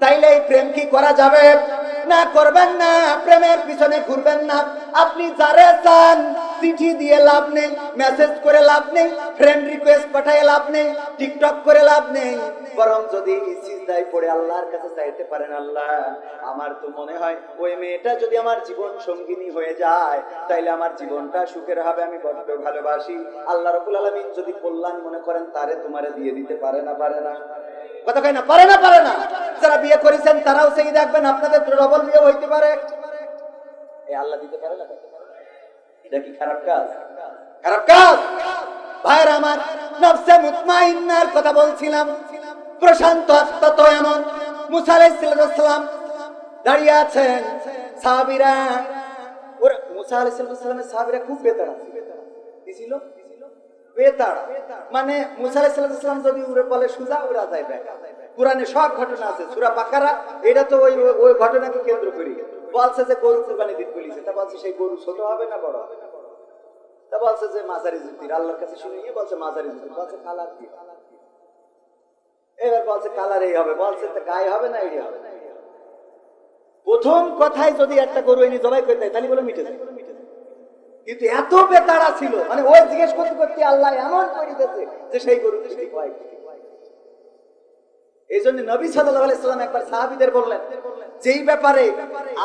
তাইলে এই প্রেম কি করা যাবে? না, করবেন না, প্রেমের পিছনে ঘুরবেন না। আপনি যারে চান চিঠি দিয়ে লাভ নেই, মেসেজ করে লাভ নেই, ফ্রেন্ড রিকোয়েস্ট পাঠায় লাভ নেই, টিকটক করে লাভ নেই। বরং যদি সিজদায় পড়ে আল্লাহর কাছে চাইতে পারেন, আল্লাহ আমার তো মনে হয় ওই মেয়েটা যদি আমার জীবন সঙ্গিনী হয়ে যায় তাইলে আমার জীবনটা সুখের হবে, আমি বড্ড ভালোবাসি। আল্লাহ রাব্বুল আলামিন যদি কল্যাণ মনে করেন তারে তোমারে দিয়ে দিতে পারে না? পারে না? কথা কয় না, পারে না? পারে না? যারা বিয়ে করেছেন তারাও সেই দেখবেন আপনাদের ডবল বিয়ে হইতে পারে। এই আল্লাহ দিতে পারে না? এটা কি খারাপ কাজ? খারাপ কাজ? ভাইরা আমার, নফসে মুতমাইন্নার কথা বলছিলাম। প্রশান্ত আত্মা তো এমন। মুসা আলাইহিস সালাম দাঁড়িয়ে আছেন, সাহাবীরা, ওরা মুসা আলাইহিস সালামের সাহাবীরা খুব বেতাড়া ছিল। বেতাড়া মানে মুসা আলাইহিস সালাম যদি উড়ে বলে সোজা উড়া যায় বেকা। কুরআনে সব ঘটনা আছে, সূরা বাকারা, এটা তো ওই ঘটনাকে কেন্দ্র করে বলছে যে গরু কুরবানি দিতে বলেছে। তা বলছে সেই গরু ছোট হবে না বড় হবে? তা বলছে যে মাঝারি জুতির। আল্লাহর কাছে শুনিয়ে বলছে মাঝারি জুতির। বলছে কালার কি? এবার বলছে কালার এই হবে। বলছে গায়ে হবে না এই হবে? প্রথম কথায় যদি একটা গরু এনে জবাই করতে তাহলে বলে মিটে যায়। কিন্তু এত বেতাড়া ছিল, মানে ওই জিজ্ঞেস করতে করতে আল্লাহ এমন করে দিয়েছে যে সেই গরু সেই ভয়। এই জন্য নবী সাল্লাল্লাহু আলাইহি সাল্লাম একবার সাহাবীদের বললেন, যেই ব্যাপারে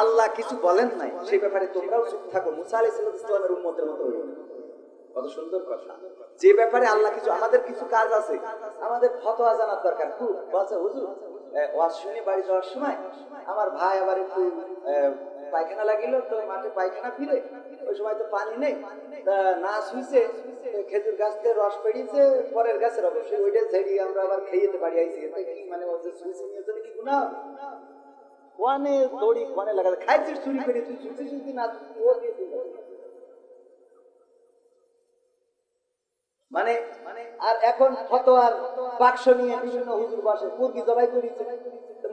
আল্লাহ কিছু বলেন নাই সেই ব্যাপারে তোমরাও চুপ থাকো, মুসা আলাইহিস সালামের উম্মতের মতো হইও। কত সুন্দর কথা। যে ব্যাপারে আল্লাহ কিছু, আমাদের কিছু কাজ আছে, আমাদের ফতোয়া জানার দরকার খুব। বলছে হুজুর ওয়াজ শুনে বাড়ি যাওয়ার সময় আমার ভাই আবার একটু পায়খানা লাগিল, তো মাঠে পায়খানা ফিরে, ওই সময় তো পানি নেই, না শুইছে খেজুর গাছ থেকে রস পেড়িয়েছে পরের গাছের অবশ্যই ওইটা ঝেড়িয়ে আমরা আবার খেয়েতে পারি আইছি। মানে শুইছে নিয়ে চলে কি গুনাহ? কোয়ানে দড়ি কোয়ানে লাগাতে খাইছিস চুরি করে, তুই শুইছিস যদি না ও দিয়ে মানে আর এখন ফতোয়ার বাক্স নিয়ে বিভিন্ন হুজুর বসে, মুরগি জবাই করেছে,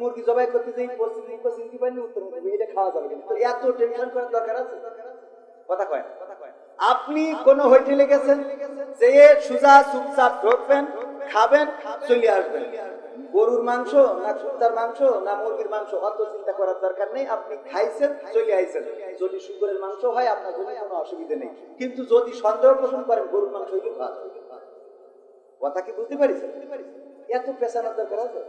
মুরগি জবাই করতে যেই পরিস্থিতি পাইনি উত্তর এটা খাওয়া যাবে কিন্তু এত টেনশন করার দরকার আছে? কথা কয়। আপনি কোন হোটেলে গেছেন, যে সুজা চুপচাপ ঢুকবেন, খাবেন, চলে আসবেন। গরুর মাংস না কুত্তার মাংস না মুরগির মাংস অত চিন্তা করার দরকার নেই। আপনি খাইছেন, চলে আইছেন। যদি শুকরের মাংস হয় আপনার জন্য কোনো অসুবিধা নেই, কিন্তু যদি সন্দেহ পোষণ করেন গরুর মাংস হইলে খাওয়া যাবে। কথা কি বুঝতে পারিছেন? এত পেছানোর দরকার আছে?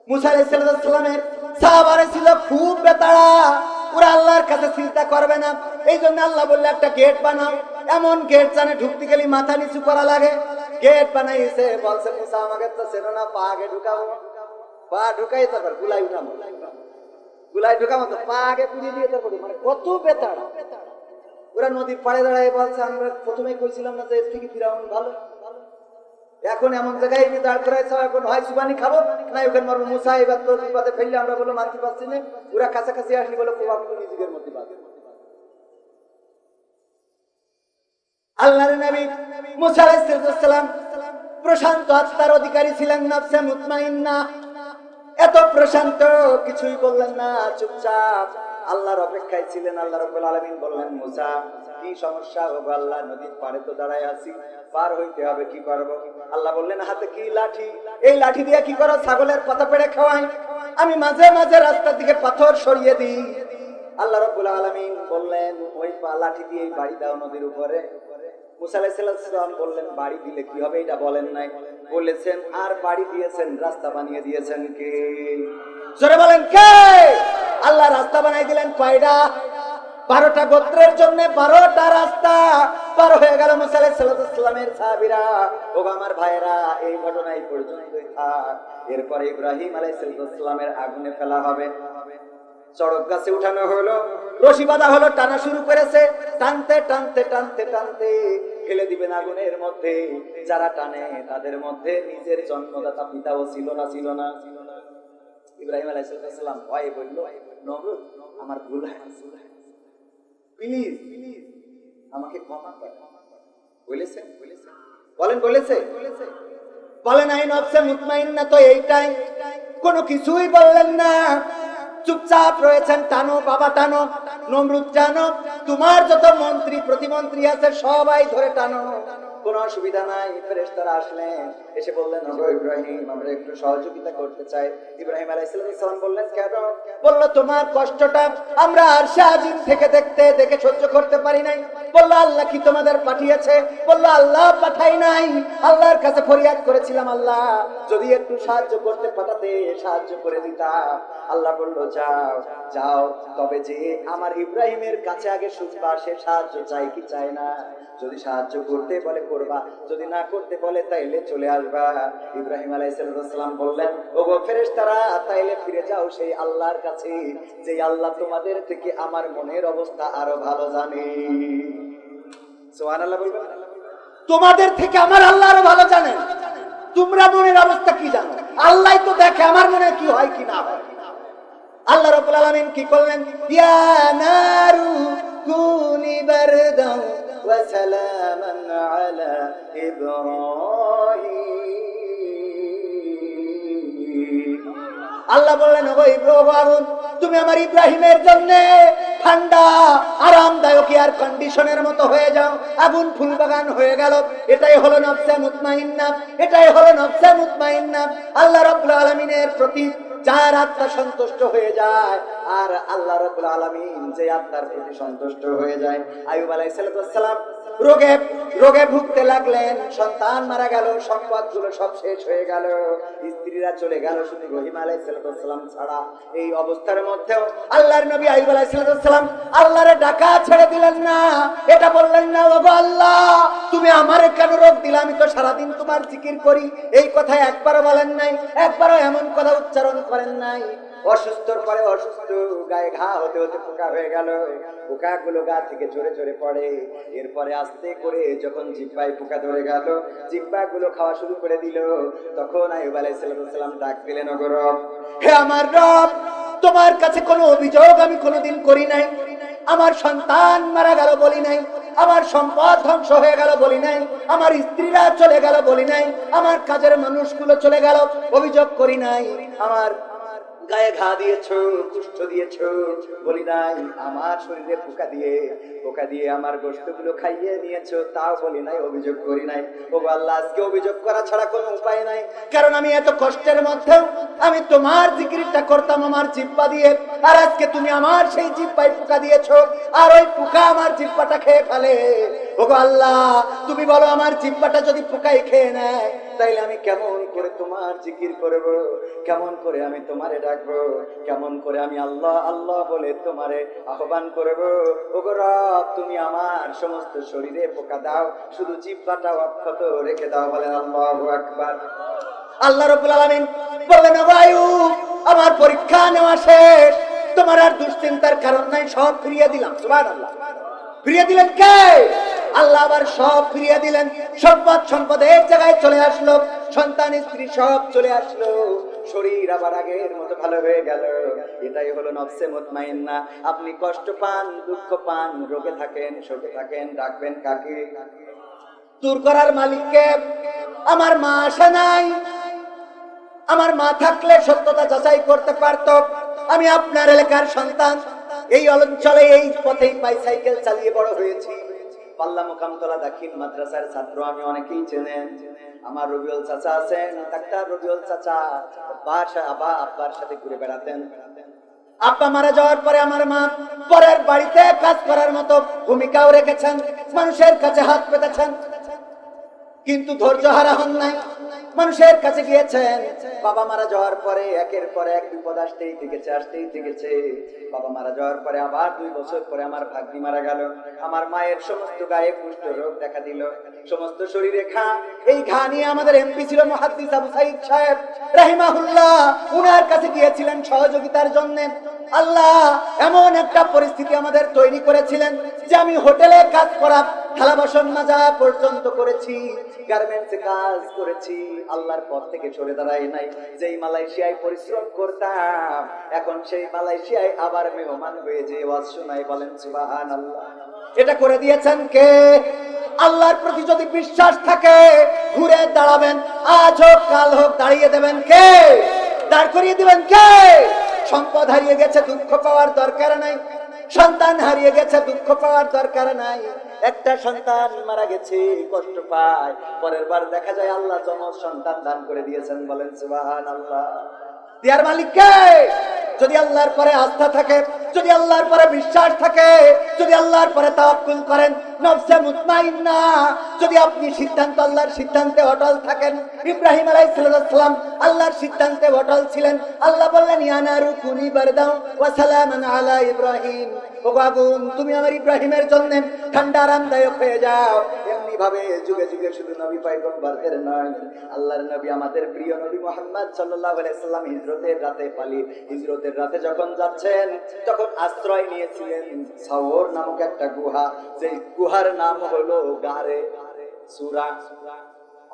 মুসা আলাইহিস সালামের সাহাবারা ছিল খুব বেতাড়া, ওরা আল্লাহর কাছে চিন্তা করবে না। এই জন্য আল্লাহ বললে একটা গেট বানাও, এমন গেট জানে ঢুকতে গেলে মাথা নিচু করা লাগে। গেট বানাইছে, বলছে মুসা আমাকে তো চেনো না, পা আগে ঢুকাবো, পা ঢুকাই তারপর গুলাই উঠাবো, গুলাই ঢুকাবো তো পা আগে পুড়িয়ে দিয়ে তারপর। মানে কত বেতাড়া। ওরা নদীর পাড়ে দাঁড়ায় বলছে আমরা প্রথমেই কইছিলাম না যে এর থেকে ফিরাউন ভালো। এখন এমন জায়গায় দাঁড় করাইছে, এখন হয় সুবানি খাবো না ওখানে মারবো। মুসা এবার তো বিপদে ফেললে আমরা বলো মারতে পারছি না, ওরা কাছাকাছি আসলে বলো প্রভাব নিজেদের মধ্যে বাঁধে। আল্লাহর নবী মুসা আলাইহিস সালাম প্রশান্ত আত্মার অধিকারী ছিলেন, নফসে মুতমাইন্না। এত প্রশান্ত, কিছুই বললেন না, চুপচাপ আল্লাহর অপেক্ষায় ছিলেন। আল্লাহ রাব্বুল আলামিন বললেন মুসা কি সমস্যা? ও আল্লাহ নদীর পাড়ে তো দাঁড়ায় আছি, পার হইতে হবে, কি করব? আল্লাহ বললেন হাতে কি? লাঠি। এই লাঠি দিয়ে কি করো? ছাগলের পাতা পেড়ে খাওয়াই। আমি মাঝে মাঝে রাস্তার দিকে পাথর সরিয়ে দিই। আল্লাহ রাব্বুল আলামিন বললেন ওই লাঠি দিয়ে বাড়ি দাও নদীর উপরে। মুসা আলাইহিস সালাম বললেন বাড়ি দিলে কি হবে? এটা বলেন নাই, বলেছেন আর বাড়ি দিয়েছেন, রাস্তা বানিয়ে দিয়েছেন কে? জোরে বলেন কে? আল্লাহ রাস্তা বানাই দিলেন কয়টা? 12টা গোত্রের জন্য 12টা রাস্তা পার হয়ে গেল মুসা আলাইহিস সালামের সাহাবীরা। ও আমার ভাইরা, এই ঘটনাই পর্যন্তই থাক। এরপরে ইব্রাহিম আলাইহিস সালামের আগুনে ফেলা হবে। চড়ক গাছে উঠানো হলো, রশি বাঁধা হলো, টানা শুরু করেছে। টানতে টানতে টানতে টানতে ফেলে দিবেন আগুনের মধ্যে। যারা টানে তাদের মধ্যে নিজের জন্মদাতা পিতাও ছিল না? ছিল না? ইব্রাহিম আলাইহিস সালাম ভয়ে বলল নমরুদ আমার ভুল হয়েছে, প্লিজ আমাকে ক্ষমা কর। বলেছে? বলেন বলেছে? বলে নাই? নফসে মুতমাইন্না তো এইটাই। কোনো কিছুই বললেন না, চুপচাপ রয়েছেন। টানো বাবা টানো, নমরুদ টানো, তোমার যত মন্ত্রী প্রতিমন্ত্রী আছে সবাই ধরে টানো, কোনো অসুবিধা নাই। ফেরেশতারা আসলেন, এসে বললেন, ওগো ইব্রাহিম, আমরা একটু সহযোগিতা করতে চাই। ইব্রাহিম আলাইহিস সালাম বললেন, কেন? বলল, তোমার কষ্টটা আমরা আরশে আজিম থেকে দেখে সহ্য করতে পারি নাই। বলল, আল্লাহ কি তোমাদের পাঠিয়েছে? বলল, আল্লাহ পাঠাই নাই। আল্লাহর কাছে ফরিয়াদ করেছিলাম, আল্লাহ যদি একটু সাহায্য করতে পাঠাতে সাহায্য করে দিতাম। আল্লাহ বলল, যাও যাও, তবে যে আমার ইব্রাহিমের কাছে আগে শুনবা সে সাহায্য চাই কি চায় না। যদি সাহায্য করতে বলে করবা, যদি না করতে বলে তাইলে চলে আসবা। ইব্রাহিম আলাইহিস সালাম বললেন, ওগো ফেরেশতারা, তাইলে ফিরে যাও সেই আল্লাহর কাছে, যে আল্লাহ তোমাদের থেকে আমার মনের অবস্থা আরো ভালো জানে। সুবহানাল্লাহ বলবেন। তোমাদের থেকে আমার আল্লাহ আরো ভালো জানেন। তোমরা মনের অবস্থা কি জানো? আল্লাহই তো দেখে আমার মনে কি হয় কি না হয়। আল্লাহ রাব্বুল আলামিন কি করলেন? ইয়া নারু কুনি বারদান ওয়া সালামান আলা ইব্রাহিম। আল্লাহ বললেন, ওগো ইব্রাহিম, তুমি আমার ইব্রাহিমের জন্য ঠান্ডা আরামদায়ক এয়ার কন্ডিশনের মতো হয়ে যাও, আগুন ফুলবাগান হয়ে গেল। এটাই হলো নফসে মুতমাইন্না, এটাই হলো নফসে মুতমাইন্না। আল্লাহ রাব্বুল আলামিনের প্রতি যার আত্মা সন্তুষ্ট হয়ে যায়, আর আল্লাহ রাব্বুল আলামিন যে আত্মার প্রতি সন্তুষ্ট হয়ে যায়। আইয়ুব আলাইহিস সালাম রোগে ভুগতে লাগলেন, সন্তান মারা গেল, সম্পদগুলো সব শেষ হয়ে গেল, স্ত্রীরা চলে গেল, শুধু ইব্রাহিম আলাইহিস সালাম ছাড়া। এই অবস্থার মধ্যেও আল্লাহর নবী আইয়ুব আলাইহিস সালাম আল্লাহরে ডাকা ছেড়ে দিলেন না। এটা বললেন না, ওগো আল্লাহ, তুমি আমারে কেন রোগ দিলে? আমি তো সারাদিন তোমার জিকির করি। এই কথা একবারও বলেন নাই, একবারও এমন কথা উচ্চারণ করেন নাই। অসুস্থর পরে অসুস্থ, গায়ে ঘা হতে হতে পোকা হয়ে গেল, পোকাগুলো গা থেকে ঝরে ঝরে পড়ে। এরপরে আস্তে করে যখন জিহ্বায় পোকা ধরে গেল, জিহ্বাগুলো খাওয়া শুরু করে দিল, তখন আইয়ুব আলাইহিস সালাম ডাক দিলেন, ওগো রব, হে আমার রব, তোমার কাছে কোনো অভিযোগ আমি কোনোদিন করি নাই। আমার সন্তান মারা গেল বলি নাই, আমার সম্পদ ধ্বংস হয়ে গেল বলি নাই, আমার স্ত্রীরা চলে গেল বলি নাই, আমার কাজের মানুষগুলো চলে গেল অভিযোগ করি নাই, আমার গায়ে ঘা দিয়েছো, কুষ্ঠ দিয়েছো বলি নাই, আমার শরীরে পোকা দিয়ে আমার গোশতগুলো খাইয়ে নিয়েছো তাও বলি নাই, অভিযোগ করি নাই। ওগো আল্লাহ, আজকে অভিযোগ করা ছাড়া কোনো উপায় নাই, কারণ আমি এত কষ্টের মধ্যেও আমি তোমার জিকিরটা করতাম আমার জিহ্বা দিয়ে, আর আজকে তুমি আমার সেই জিহ্বায় পোকা দিয়েছো, আর ওই পোকা আমার জিহ্বাটা খেয়ে ফেলে। ওগো আল্লাহ, তুমি বলো আমার জিহ্বাটা যদি পোকায় খেয়ে নেয়, তাইলে আমি কেমন করে তোমার জিকির করব, কেমন করে আমি তোমারে ডাকবো, কেমন করে আমি আল্লাহ আল্লাহ বলে তোমারে আহ্বান করব। ওগো রব, তুমি আমার সমস্ত শরীরে পোকা দাও, শুধু জিহ্বাটা অক্ষত রেখে দাও। বলেন আল্লাহু আকবার। আল্লাহ রাব্বুল আলামিন বললেন, ওগো আইয়ুব, আমার পরীক্ষা নেওয়া শেষ, তোমার আর দুশ্চিন্তার কারণ নাই, সব ফিরিয়ে দিলাম। সুবহানাল্লাহ। ফিরিয়ে দিলেন কে? আল্লাহ আবার সব ফিরিয়ে দিলেন। সম্পদ এক জায়গায় চলে আসলো, সন্তান স্ত্রী সব চলে আসলো, শরীর আবার আগের মতো ভালো হয়ে গেল। এটাই হলো নফসে মুতমাইন্না। আপনি কষ্ট পান, দুঃখ পান, রোগে থাকেন, শোকে থাকেন, ডাকবেন কাকে? দূর করার মালিককে। আমার মা আসে নাই, আমার মা থাকলে সত্যতা যাচাই করতে পারত। আমি আপনার এলাকার সন্তান, এই অঞ্চলে এই পথেই বাইসাইকেল চালিয়ে বড় হয়েছি। পাল্লা মোকামতলা দাখিল মাদ্রাসার ছাত্র আমি, অনেকেই চেনেন। আমার রবিউল চাচা আছেন, ডাক্তার রবিউল চাচা, আব্বার সাথে ঘুরে বেড়াতেন। আব্বা মারা যাওয়ার পরে আমার মা পরের বাড়িতে কাজ করার মতো ভূমিকাও রেখেছেন, মানুষের কাছে হাত পেতেছেন, কিন্তু ধৈর্য হারা হন নাই, মানুষের কাছে গিয়েছেন। বাবা মারা যাওয়ার পরে একের পর এক বিপদ আসতেই থেকেছে। বাবা মারা যাওয়ার পরে আবার 2 বছর পরে আমার ভাগ্নি মারা গেল। আমার মায়ের সমস্ত গায়ে কুষ্ঠ রোগ দেখা দিল, সমস্ত শরীরে ঘা। এই ঘা নিয়ে আমাদের এমপি ছিল মুহাদ্দিস আবু সাঈদ সাহেব রাহিমাহুল্লাহ, উনার কাছে গিয়েছিলেন সহযোগিতার জন্য। আল্লাহ এমন একটা পরিস্থিতি আমাদের তৈরি করেছিলেন যে আমি হোটেলে কাজ করা, থালা বাসন মাজা পর্যন্ত করেছি, গার্মেন্টসে কাজ করেছি, আল্লাহর পথ থেকে সরে দাঁড়াই নাই। যেই মালয়েশিয়ায় পরিশ্রম করতাম, এখন সেই মালয়েশিয়ায় আবার মেহমান হয়ে যে ওয়াজ শোনাই। বলেন সুবহানাল্লাহ। এটা করে দিয়েছেন কে? আল্লাহর প্রতি যদি বিশ্বাস থাকে ঘুরে দাঁড়াবেন, আজ হোক কাল হোক দাঁড়িয়ে দেবেন কে? দাঁড় করিয়ে দিবেন কে? সম্পদ হারিয়ে গেছে, দুঃখ পাওয়ার দরকার নাই। সন্তান হারিয়ে গেছে, দুঃখ পাওয়ার দরকার নাই। একটা সন্তান মারা গেছে, কষ্ট পায়, পরের বার দেখা যায় আল্লাহ যমজ সন্তান দান করে দিয়েছেন। বলেন সুবহানাল্লাহ। দিয়ার মালিক কে? যদি আল্লাহর পরে আস্থা থাকে, যদি আল্লাহর পরে বিশ্বাস থাকে, যদি আল্লাহর পরে তাওয়াক্কুল করেন, নফসে মুতমাইন্না, যদি আপনি সিদ্ধান্ত আল্লাহর সিদ্ধান্তে অটল থাকেন। ইব্রাহিম আলাইহিস সালাম আল্লাহর সিদ্ধান্তে অটল ছিলেন। আল্লাহ বললেন ইয়া নারু কুনি বারদাও ওয়া সালামান আলা ইব্রাহিম, ও আগুন তুমি আমার ইব্রাহিমের জন্য ঠান্ডা আরামদায়ক হয়ে যাও। এমনি ভাবে যুগে যুগে শুধু নবী পয়গম্বরদের নয়, আল্লাহর নবী আমাদের প্রিয় নবী মুহাম্মদ সাল্লাল্লাহু আলাইহি সাল্লাম হিজরতের রাতে যখন যাচ্ছেন, তখন আশ্রয় নিয়েছিলেন সাওর নামক একটা গুহা। যে গুহার নাম হলো গারে সূরা,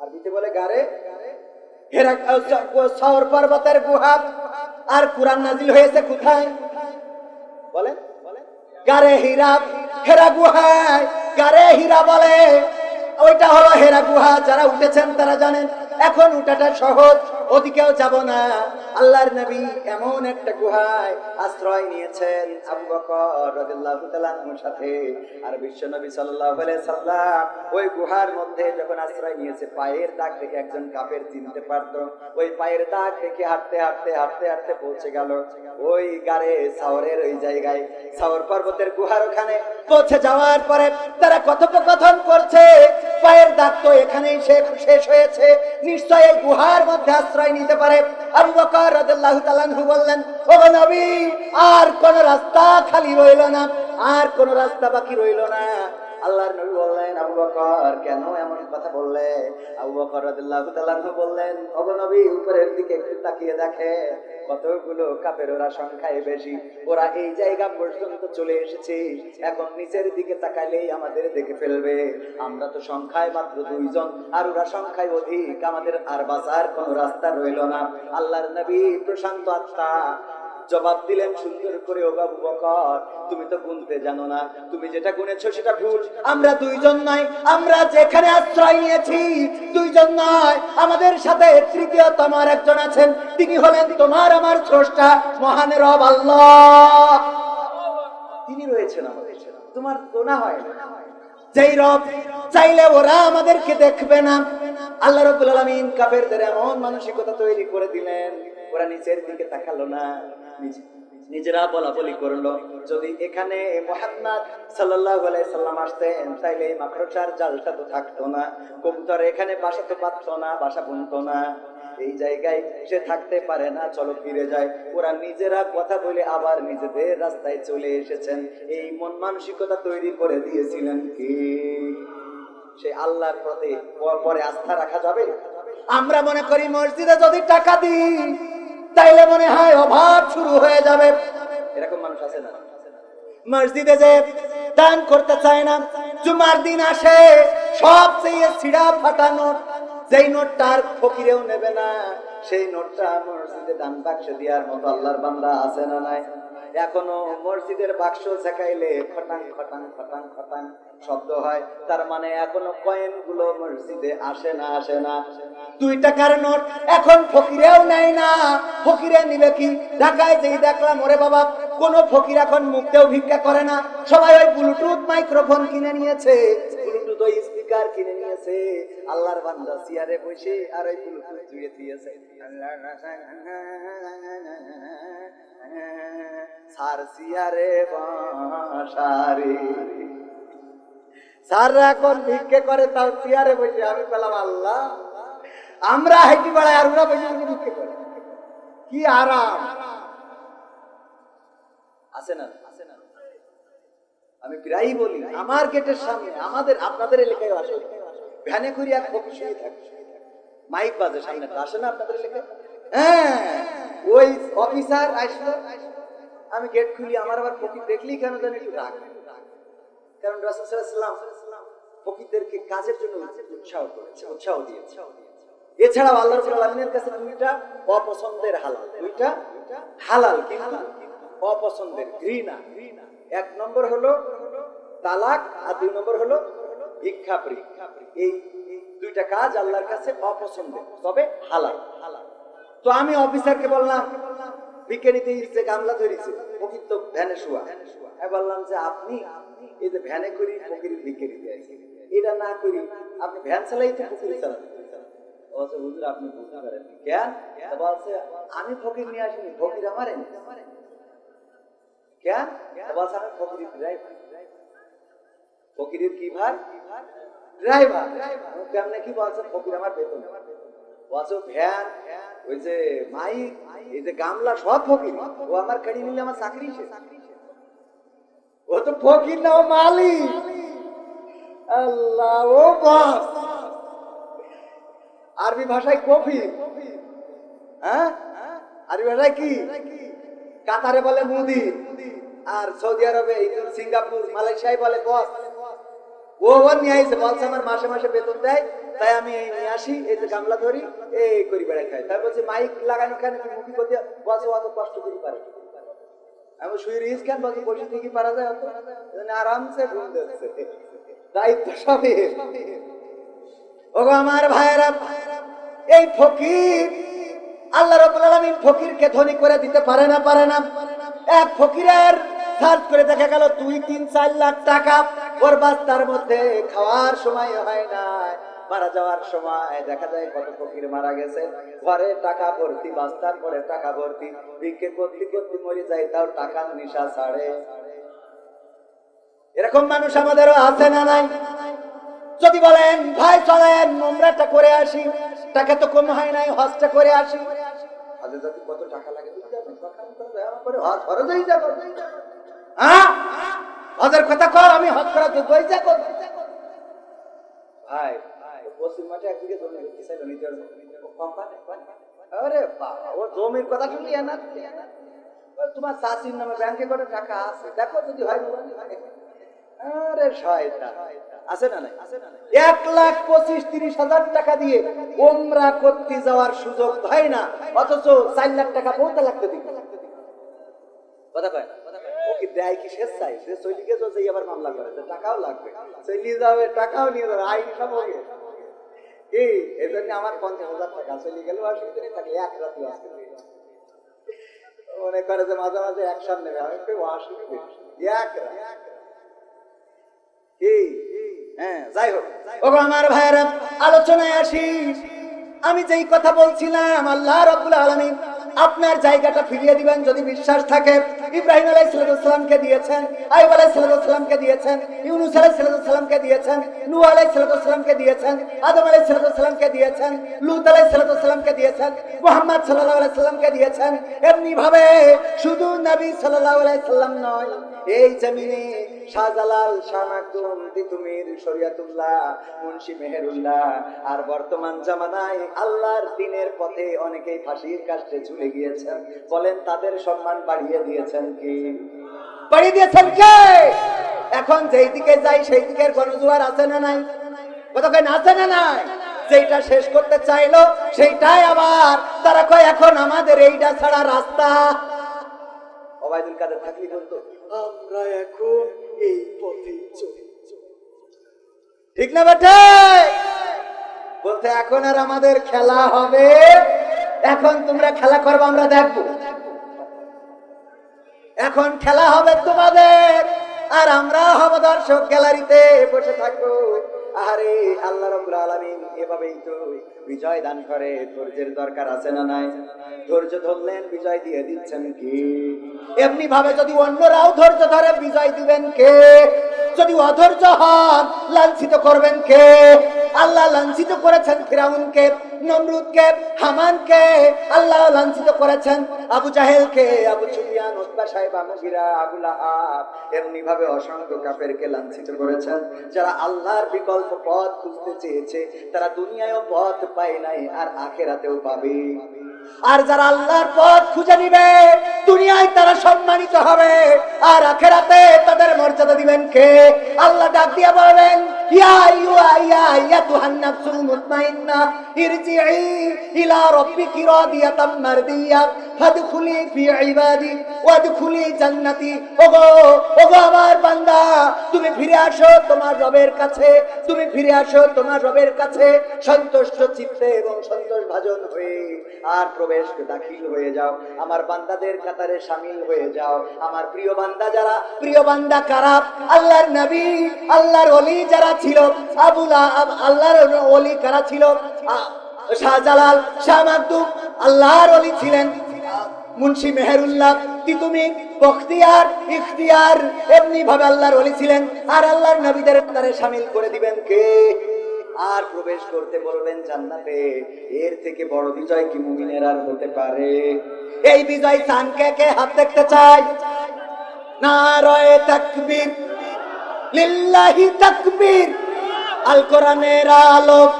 আরবিতে বলে গারে হেরা, সাওর পর্বতের গুহা। আর কুরআন নাজিল হয়েছে কোথায় বলে? গারে হীরা, হেরা গুহায়। গারে হীরা বলে, ওইটা হলো হেরা গুহা। যারা উঠেছেন তারা জানেন এখন উঠাটা সহজ, ওদিকেও যাব না। আল্লাহর নবী এমন একটা গুহায় আশ্রয় নিয়েছেন আবু বকর রাদিয়াল্লাহু তাআলা আনহুর সাথে। আর বিশ্ব নবী সাল্লাল্লাহু আলাইহি সাল্লাম ওই গুহার মধ্যে যখন আশ্রয় নিয়েছে, পায়ের দাগ দেখে একজন কাফের চিনতে পারতো। ওই পায়ের দাগ দেখে হাঁটতে হাঁটতে হাঁটতে হাঁটতে পৌঁছে গেল ওই গারে সাওরের ওই জায়গায়, সাওর পর্বতের গুহার ওখানে পৌঁছে যাওয়ার পরে তারা কথোপকথন করছে, পায়ের দাগ তো এখানেই শেষ হয়েছে, নিশ্চয়ই এই গুহার মধ্যে আশ্রয় নিতে পারে। আবু বকর রাদিয়াল্লাহু তাআলা আনহু বললেন, ও নবী, আর কোন রাস্তা খালি রইল না, আর কোন রাস্তা বাকি রইল না। আল্লাহর নবী বললেন, আবু বকর কেন এমন কথা বললে? আবু বকর রাদিয়াল্লাহু তাআলা আনহু বললেন, ও নবী, উপরের দিকে একটু তাকিয়ে দেখে, কতগুলো কাফের, ওরা সংখ্যায় বেশি, ওরা এই জায়গা পর্যন্ত চলে এসেছে। এখন নিচের দিকে তাকাইলেই আমাদের দেখে ফেলবে। আমরা তো সংখ্যায় মাত্র 2 জন, আর ওরা সংখ্যায় অধিক, আমাদের আর বাঁচার কোনো রাস্তা রইল না। আল্লাহর নবী প্রশান্ত আত্মা জবাব দিলেন সুন্দর করে, ও আবু বকর, তুমি তো গুনতে জানো না, তুমি যেটা গুনেছো সেটা ভুল। আমরা 2 জন নয়, আমরা যেখানে আশ্রয় নিয়েছি 2 জন নয়, আমাদের সাথে তৃতীয়তম একজন আছেন, তিনি হলেন তোমার আমার স্রষ্টা মহান রব আল্লাহ। তিনি রয়েছেন আমাদের, তোমার গোনা হয় না। যেই রব চাইলে ওরা আমাদেরকে দেখবে না। আল্লাহ রাব্বুল আলামিন কাফেরদের এমন মানসিকতা তৈরি করে দিলেন, ওরা নিচের দিকে তাকালো না, নিজেরা বলাবলি করলো, যদি এখানে মুহাম্মদ সাল্লাল্লাহু আলাইহি সাল্লাম আসতেন তাইলে এই মাকড়সার জালটা তো থাকতো না, কবুতর এখানে বাসা তো পারতো না, বাসা বুনতো না, এই জায়গায় সে থাকতে পারে না, চলো ফিরে যায়। ওরা নিজেরা কথা বলে আবার নিজেদের রাস্তায় চলে এসেছেন। এই মন মানসিকতা তৈরি করে দিয়েছিলেন কি? সে আল্লাহর প্রতি পরে আস্থা রাখা যাবে? আমরা মনে করি মসজিদে যদি টাকা দিই তাইলে মনে হয় অভাব শুরু হয়ে যাবে। এরকম মানুষ আছে না? মসজিদে যে দান করতে চায় না, জুমার দিন আসে সবচেয়ে ছিঁড়া ফাটা নোট, যেই নোটটা আর ফকিরেও নেবে না, সেই নোটটা মসজিদে দান বাক্সে দেওয়ার মতো আল্লাহর বান্দা আছে না নাই? এখনো মসজিদের বাক্স ঝাঁকাইলে খটাং খটাং খটাং খটাং শব্দ হয়, তার মানে এখনো কয়েন গুলো মসজিদে আসে না। 2 টাকার নোট এখন ফকিরেও নেয় না। ফকিরে নিবে কি? ঢাকায় যেই দেখলাম, ওরে বাবা, কোন ফকির এখন মুখতেও ভিক্ষা করে না, সবাই ওই ব্লুটুথ মাইক্রোফোন কিনে নিয়েছে, ব্লুটুথ ওই স্পিকার কিনে নিয়েছে। আল্লাহর বান্দা চেয়ারে বসে আর ওই ব্লুটুথ জুড়ে দিয়েছে, সার সিয়ারে বাসারে। সাররা এখন ভিক্ষে করে, তাও চেয়ারে বসে। আমি পেলাম আল্লাহ, আমরা হাইটি বেড়ায় আর ওরা বসে বসে ভিক্ষে করে, কি আরাম আছে না? আমি প্রায়ই বলি, আমার গেটের সামনে, আমাদের আপনাদের এলাকায় আসে ভ্যানে করে এক ফকির শুয়ে থাকে, মাইক বাজে সামনে, আসে না আপনাদের এলাকায়? হ্যাঁ, ওই অফিসার আসলো, আমি গেট খুলি, আমার আবার ফকির দেখলেই কেন জানি একটু রাগ, কারণ রাসূল সাল্লাল্লাহু আলাইহি ওয়াসাল্লাম ফকিরদেরকে কাজের জন্য উৎসাহ দিয়েছে। এছাড়াও আল্লাহ রাব্বুল আলামিনের কাছে 2টা অপছন্দের হালাল, 2টা হালাল কিন্তু অপছন্দের, ঘৃণা। 1 নম্বর হলো তালাক, আর 2 নম্বর হলো ভিক্ষাবৃত্তি। এই 2টা কাজ আল্লাহর কাছে অপছন্দের, তবে হালাল। তো আমি অফিসারকে বললাম, ভিক্ষে নিতে যে গামলা ধরেছে ফকির তো ভ্যানে শোয়া। আমি বললাম যে আপনি এই যে ভ্যানে করি ফকির ভিক্ষে নিতে আসি, এটা না করি আপনি ভ্যান চালাই তো ফকির চালান। বলছে হুজুর আপনি বুঝতে পারেন কেন? বলছে আমি ফকির নিয়ে আসিনি, ফকির আমার এনেছে। কেন? বলছে আমি ফকিরের ড্রাইভার। ফকিরের কি ভাই? ড্রাইভার। কেমনে কি বলছে? ফকির আমার বেতন। বলছে ভ্যান, ওই যে মাইক, এই যে গামলা সব ফকির, ও আমার কাড়ি নিলে আমার চাকরি শেষ। ও তো ফকির না, ও মালিক। আল্লাহ, ও বস। আরবি ভাষায় কফি, হ্যাঁ আরবি ভাষায় কি? কাতারে বলে মুদি, আর সৌদি আরবে সিঙ্গাপুর মালয়েশিয়ায় বলে বস। ও নিয়ে আসে, বলছে আমার মাসে মাসে বেতন দেয়, তাই আমি এই নিয়ে আসি, এই যে গামলা ধরি এই করি বেড়াই খাই। তাই বলছে মাইক লাগানো কেন, মুভি করতে বলছে অত কষ্ট করি পারে। আমি শুয়ে রিস কেন, বলছি বসে থেকে পারা যায় অত, আরামসে ঘুম দিচ্ছে। দায়িত্ব সবই। ওগো আমার ভাইয়েরা, এই ফকির আল্লাহ রাব্বুল আলামিন ফকিরকে ধনী করে দিতে পারে না, পারে না। এক ফকিরের সার্চ করে দেখা গেল 2-3-4 লাখ টাকা ওর বাস্তার মধ্যে, খাওয়ার সময় হয় না, মারা যাওয়ার সময় দেখা যায় কত ফকির মারা গেছে, ঘরে টাকা ভর্তি, বাস্তার পরে টাকা ভর্তি, ভিক্ষে করতে করতে মরে যায়, তাও টাকার নিশা ছাড়ে। এরকম মানুষ আমাদেরও আছে না নাই? যদি বলেন ভাই চলেন উমরাটা করে আসি, টাকা তো কম হয় নাই, হজটা করে আসি। হজে যদি কত টাকা লাগে হজের কথা কর, আমি হজ করার যোগ্য হয়েছে ভাই। পশ্চিম মাঠে একদিকে জমি চাইল নিতে কোম্পানি, আরে বাবা, ও জমির কথা শুনলি না? তোমার চাষির নামে ব্যাংকে কত টাকা আছে দেখো, যদি হয়। আরে শয়তান, আছে না নাই? 1,25,30,000 টাকা দিয়ে উমরা করতে যাওয়ার সুযোগ হয় না, অথচ 4 লাখ টাকা বলতে লাগতে দিবে। কথা কয় ও কি দেয় কি শেষ চাই? সে চলে গেছে, যে আবার মামলা করে, টাকাও লাগবে, চলে যাবে, টাকাও নিয়ে যাবে, আইন সব হবে। এই এজন্য আমার 50,000 টাকা চলে গেল, অসুবিধা নেই, থাকলে এক রাত আসতে মনে করে যে মাঝে মাঝে অ্যাকশন নেবে, আমি অসুবিধা এক রাত। যাই হোক, ওগো আমার ভাইয়েরা, আলোচনায় আসি। আমি যেই কথা বলছিলাম, আল্লাহ রাব্বুল আলামিন আপনার জায়গাটা ফিরিয়ে দিবেন যদি বিশ্বাস থাকে। ইব্রাহিম আলাইহিস সালামকে দিয়েছেন, আইয়ুব আলাইহিস সালামকে দিয়েছেন, ইউনূস আলাইহিস সালামকে দিয়েছেন, নূহ আলাইহিস সালামকে দিয়েছেন, আদম আলাইহিস সালামকে দিয়েছেন, লূত আলাইহিস সালামকে দিয়েছেন, মুহাম্মদ সাল্লাল্লাহু আলাইহি সাল্লামকে দিয়েছেন। এমনি ভাবে শুধু নবী সাল্লাল্লাহু আলাইহি সাল্লাম নয়, এই জমিনে শাহজালাল, শাহ মাকদুম, তিতুমির, শরিয়াতুল্লাহ, মুন্সি মেহেরুল্লাহ, আর বর্তমান জামানায় আল্লাহর দ্বীনের পথে অনেকেই ফাঁসির কাস্টে ঝুলে গিয়েছেন। বলেন তাদের সম্মান বাড়িয়ে দিয়েছেন কি? বাড়িয়ে দিয়েছেন কে? এখন যেই দিকে যাই সেই দিকের গণজোয়ার আছে না নাই? কথা কয় না, আছে না নাই? যেটা শেষ করতে চাইলো সেইটাই আবার তারা কয় এখন আমাদের এইটা ছাড়া রাস্তা। ওবায়দুল কাদের থাকলি বলতো আমরা এখন এই পথে চলি, ঠিক না বেটে? বলতে এখন আর আমাদের খেলা হবে, এখন তোমরা খেলা করবে, আমরা দেখবো। এখন খেলা হবে তোমাদের, আর আমরা হব দর্শক, গ্যালারিতে বসে থাকবো। আরে আল্লাহ রাব্বুল আলামিন এভাবেই তো বিজয় দান করে। ধৈর্যের দরকার আছে না নাই? ধৈর্য ধরলেন, বিজয় দিয়ে দিচ্ছেন কি? এমনি ভাবে যদি অন্যরাও ধৈর্য ধরে, বিজয় দিবেন কে? যদি অধৈর্য হন, লাঞ্ছিত করবেন কে? আল্লাহ লাঞ্ছিত করেছেন ফিরাউনকে, নমরুদকে, হামানকে, আল্লাহ লাঞ্ছিত করেছেন আবু জাহেলকে, আবু সুফিয়ান, উতবা, সাইবা, মুগীরা, আবু লাহাব। এমনি ভাবে অসংখ্য কাফেরকে লাঞ্ছিত করেছেন। যারা আল্লাহর বিকল্প পথ খুঁজতে চেয়েছে, তারা দুনিয়ায়ও পথ পায় নাই, আর আখিরাতেও পাবে। আর যারা আল্লাহর পথ খুঁজে নিবে, দুনিয়ায় তারা সম্মানিত হবে, আর আখিরাতে তাদের মর্যাদা দিবেন কে? আল্লাহ ডাক দিয়ে বলবেন, ইয়া আইয়ুহান নাফসুল মুতমাইন্নাহ ইরজিই ইলা রাব্বিকি রাদিয়াতাম মারদিয়া ফাদখুলি ফি ইবাদি ওয়াদখুলি জান্নাতি। ওগো ওগো আমার বান্দা, তুমি ফিরে আসো তোমার রবের কাছে, তুমি ফিরে আসো তোমার রবের কাছে সন্তুষ্ট চিত্তে এবং সন্তোষ ভাজন হয়ে, আর প্রবেশ দাখিল হয়ে যাও, আমার বান্দাদের কাতারে শামিল হয়ে যাও। আমার প্রিয় বান্দা যারা, প্রিয় বান্দা কারা? আল্লাহর নবী, আল্লাহর ওলি যারা ছিল, আল্লাহর ওলি কারা ছিল? শাহজালাল, শাহ মাকদুম আল্লাহর ওলি ছিলেন। মুন্সি মেহেরুল্লাহ তিতুমি, বখতিয়ার, ইখতিয়ার এমনি ভাবে আল্লাহর ওলি ছিলেন। আর আল্লাহর নবীদের কাতারে শামিল করে দিবেন কে? আর প্রবেশ করতে বলবেন জান্নাতে। এর থেকে বড় বিজয় কি মুমিনের আর হতে পারে? এই বিজয় চান কে কে? হাত দেখতে চাই। নারায়ে তাকবীর, লিল্লাহি তাকবীর। আল কোরআনের আলোক,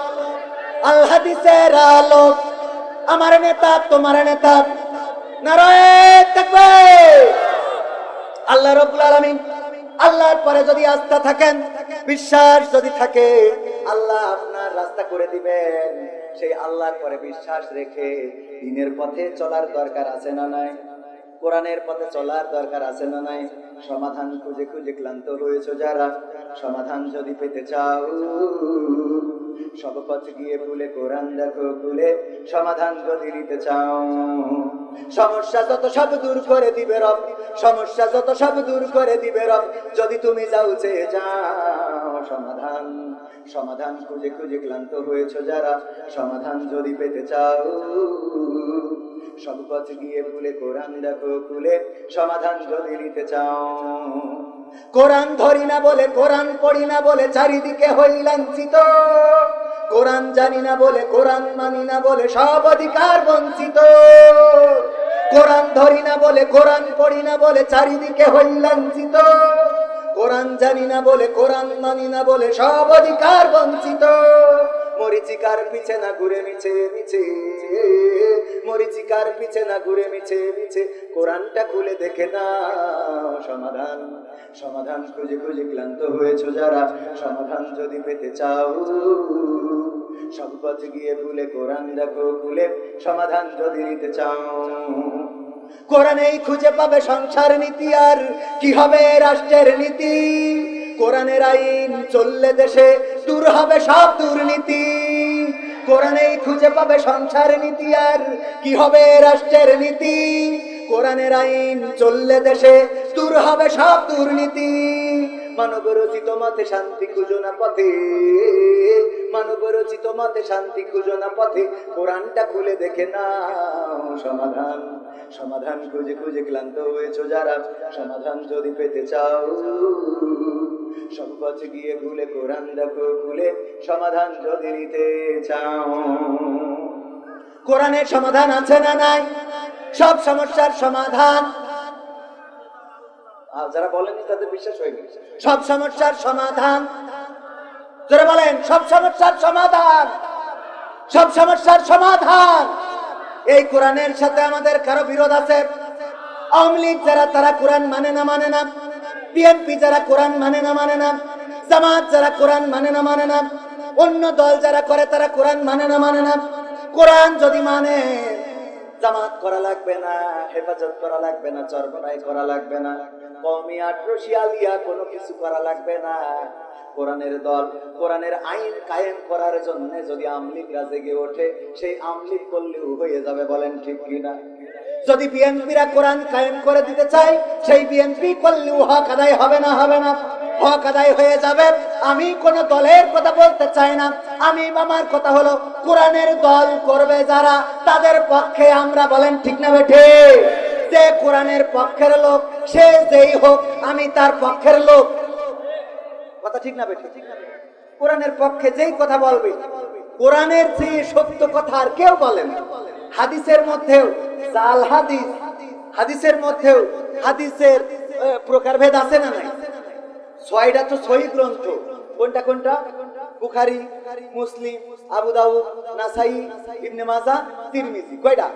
আল হাদিসের আলোক, আমার নেতা তোমার নেতা। নারায়ে তাকবীর। আল্লাহ রাব্বুল আলামিন, আল্লাহর পরে যদি আস্থা থাকেন, বিশ্বাস যদি থাকে, আল্লাহ আপনার রাস্তা করে দিবেন। সেই আল্লাহর পরে বিশ্বাস রেখে দ্বীনের পথে চলার দরকার আছে না নাই? কোরআনের পথে চলার দরকার আছে না নাই? সমাধান খুঁজে খুঁজে ক্লান্ত হয়েছে যারা, সমাধান যদি পেতে চাও, সব পথ গিয়ে ভুলে কোরআন দেখো খুলে, সমাধান যদি নিতে চাও। সমস্যা যত সব দূর করে দিবে রব, সমস্যা যত সব দূর করে দিবে রব, যদি তুমি যাও চেয়ে যাও। সমাধান, সমাধান খুঁজে খুঁজে ক্লান্ত হয়েছে যারা, সমাধান যদি পেতে চাও, সব পথ গিয়ে ভুলে কোরআন দেখো খুলে, সমাধান যদি নিতে চাও। কোরআন ধরি না বলে, কোরআন পড়ি না বলে চারিদিকে হই লাঞ্ছিত, কোরআন জানি না বলে, কোরআন মানি না বলে সব অধিকার বঞ্চিত। কোরআন ধরি না বলে, কোরআন পড়ি না বলে চারিদিকে হই লাঞ্ছিত, কোরআন জানি না বলে, কোরআন মানি না বলে সব অধিকার বঞ্চিত। মরিচিকার পিছে না ঘুরে মিছে মিছে, মরিচিকার পিছে না ঘুরে মিছে মিছে, কোরআনটা খুলে দেখে না। সমাধান, সমাধান খুঁজে খুঁজে ক্লান্ত হয়েছো যারা, সমাধান যদি পেতে চাও, সব পথ গিয়ে ভুলে কোরআন দেখো খুলে, সমাধান যদি নিতে চাও। কোরআনেই খুঁজে পাবে সংসার নীতি, আর কি হবে রাষ্ট্রের নীতি। কোরআনের আইন চললে দেশে দূর হবে সব দুর্নীতি। কোরআনেই খুঁজে পাবে সংসার নীতি, আর কি হবে রাষ্ট্রের নীতি। কোরআনের আইন চললে দেশে দূর হবে সব দুর্নীতি। মানব রচিত মতে শান্তি খুঁজো না পথে, মানব রচিত মতে শান্তি খুঁজো না পথে, কোরআনটা খুলে দেখে না। সমাধান, সমাধান খুঁজে খুঁজে ক্লান্ত হয়েছো যারা, সমাধান যদি পেতে চাও, সব পথ গিয়ে ভুলে কোরআন দেখো খুলে, সমাধান যদি নিতে চাও। কোরআনের সমাধান আছে না নাই? সব সমস্যার সমাধান। যারা বলেনি তাদের বিশ্বাস হয়ে গেছে। সব সমস্যার সমাধান, যারা বলেন সব সমস্যার সমাধান, সব সমস্যার সমাধান। এই কোরআনের সাথে আমাদের কারো বিরোধ আছে? আওয়ামী লীগ যারা, তারা কোরআন মানে না, মানে না। বিএনপি যারা কোরআন মানে না, মানে না। জামাত যারা কোরআন মানে না, মানে না। অন্য দল যারা করে তারা কোরআন মানে না, মানে না। কোরআন যদি মানে, জামাত করা লাগবে না, হেফাজত করা লাগবে না, চরমনাই করা লাগবে না, কওমি আটরশি আলিয়া কোনো কিছু করা লাগবে না। কোরআনের দল, কোরআনের আইন কায়েম করার জন্য যদি আমলিগরা জেগে ওঠে, সেই আমলিগ করলেও হয়ে যাবে। বলেন ঠিক কিনা? যদি বিএনপিরা কোরআন কায়েম করে দিতে চায়, সেই বিএনপি করলেও হক আদায় হবে না? হবে না? হক আদায় হয়ে যাবে। আমি কোন দলের কথা বলতে চাই না, আমি আমার কথা হলো কোরআনের দল করবে যারা, তাদের পক্ষে আমরা। বলেন ঠিক না বেঠে? যে কোরআনের পক্ষের লোক, সে যেই হোক, আমি তার পক্ষের লোক। কথা ঠিক না বেঠে? কোরআনের পক্ষে যেই কথা বলবে, কোরআনের চেয়ে সত্য কথা আর কেউ বলে না। হাদিসের মধ্যেও জাল হাদিস, হাদিসের মধ্যেও হাদিসের প্রকারভেদ আছে না নাই? 6টা তো সহিহ গ্রন্থ। কোনটা কোনটা? বুখারী, মুসলিম, আবু দাউদ, নাসাই, ইবনে মাজাহ, তিরমিজি। কয়টা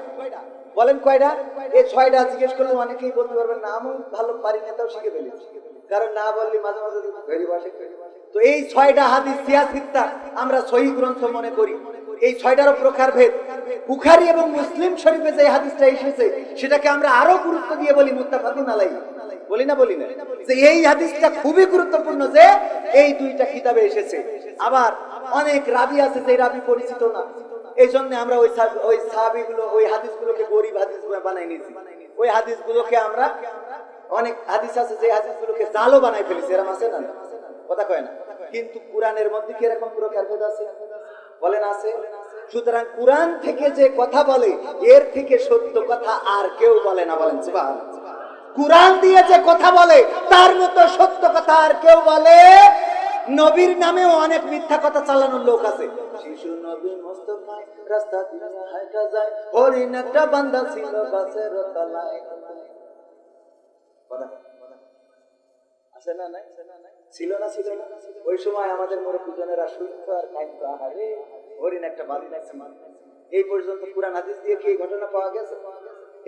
বলেন? কয়টা? এই 6টা জিজ্ঞেস করলে অনেকেই বলতে পারবেন না, আমি ভালো পারি না, তাও শিখে ফেলেছি। কারণ না বললে মাঝে মাঝে ভেরি বসে। তো এই 6টা হাদিস সিয়াসিত্তা আমরা সহিহ গ্রন্থ মনে করি। এই 6টারও প্রকারভেদ। বুখারী এবং মুসলিম শরীফে যে হাদিসটা এসেছে সেটাকে আমরা আরো গুরুত্ব দিয়ে বলি মুত্তাফাকুন আলাইহি, বলি না যে এই হাদিসটা খুবই গুরুত্বপূর্ণ যে এই দুইটা কিতাবে এসেছে। আবার অনেক রাবি আছে যে রাবি পরিচিত না, এই জন্য আমরা ওই সাহাবীগুলো ওই হাদিসগুলোকে গরীব হাদিস বানাই নিয়েছি। ওই হাদিসগুলোকে আমরা অনেক হাদিস আছে যে হাদিসগুলোকে জালও বানাই ফেলেছি, এরকম আছে না? কথা কয় না। কিন্তু কোরআনের মধ্যে কি এরকম প্রকারভেদ আছে? বলেন আছে। সুতরাং কোরআন থেকে যে কথা বলে এর থেকে সত্য কথা আর কেউ বলে না, বলেন সুবহানাল্লাহ। কোরআন দিয়ে যে কথা বলে তার মতো সত্য কথা আর কেউ বলে। নবীর নামেও অনেক মিথ্যা কথা চালানোর লোক আছে। শিশু নবী মুস্তাফা রাস্তা দিয়ে হাঁটা যায়, হরিণ একটা বান্দা ছিল গাছের তলায়। আছে না? নাই ছিল না? ছিল না? ওই সময় আমাদের মুরব্বিজনেরা শুনতো আর কাইতো, আহারে হরিণ একটা বান্দা ছিল। এই পর্যন্ত কোরআন হাদিস দিয়ে কি ঘটনা পাওয়া গেছে?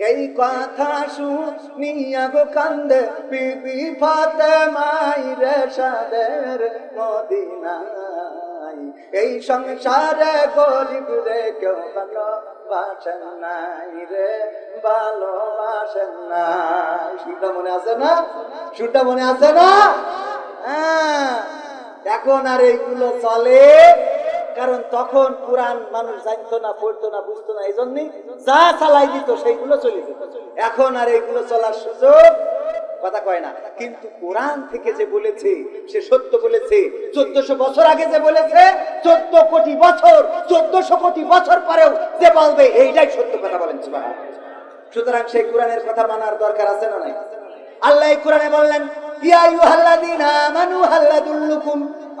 এই কথা শুনিয়া গো কান্দে বিবি ফাতেমাই রে সাদের মদিনায়, এই সংসারে গরিব রে কেউ ভালোবাসেন নাই রে, ভালোবাসেন নাই। সুরটা মনে আছে না? সুরটা মনে আছে না? এখন আর এইগুলো চলে, কারণ তখন কোরআন মানুষ জানতো না, পড়তো না, বুঝতো না, এই জন্যই যা চালাই দিত সেইগুলো চলে যেত। এখন আর এইগুলো চলার সুযোগ, কথা কয় না। কিন্তু কোরআন থেকে যে বলেছে সে সত্য বলেছে। 1400 বছর আগে যে বলেছে, 14 কোটি বছর, 1400 কোটি বছর পরেও যে বলবে এইটাই সত্য কথা, বলেন সুবহানাল্লাহ। সুতরাং সেই কোরআনের কথা মানার দরকার আছে না নাই? আল্লাহ কোরআনে বললেন, ইয়া আইয়ুহাল্লাযীনা আমানু হাল আদুল্লুকুম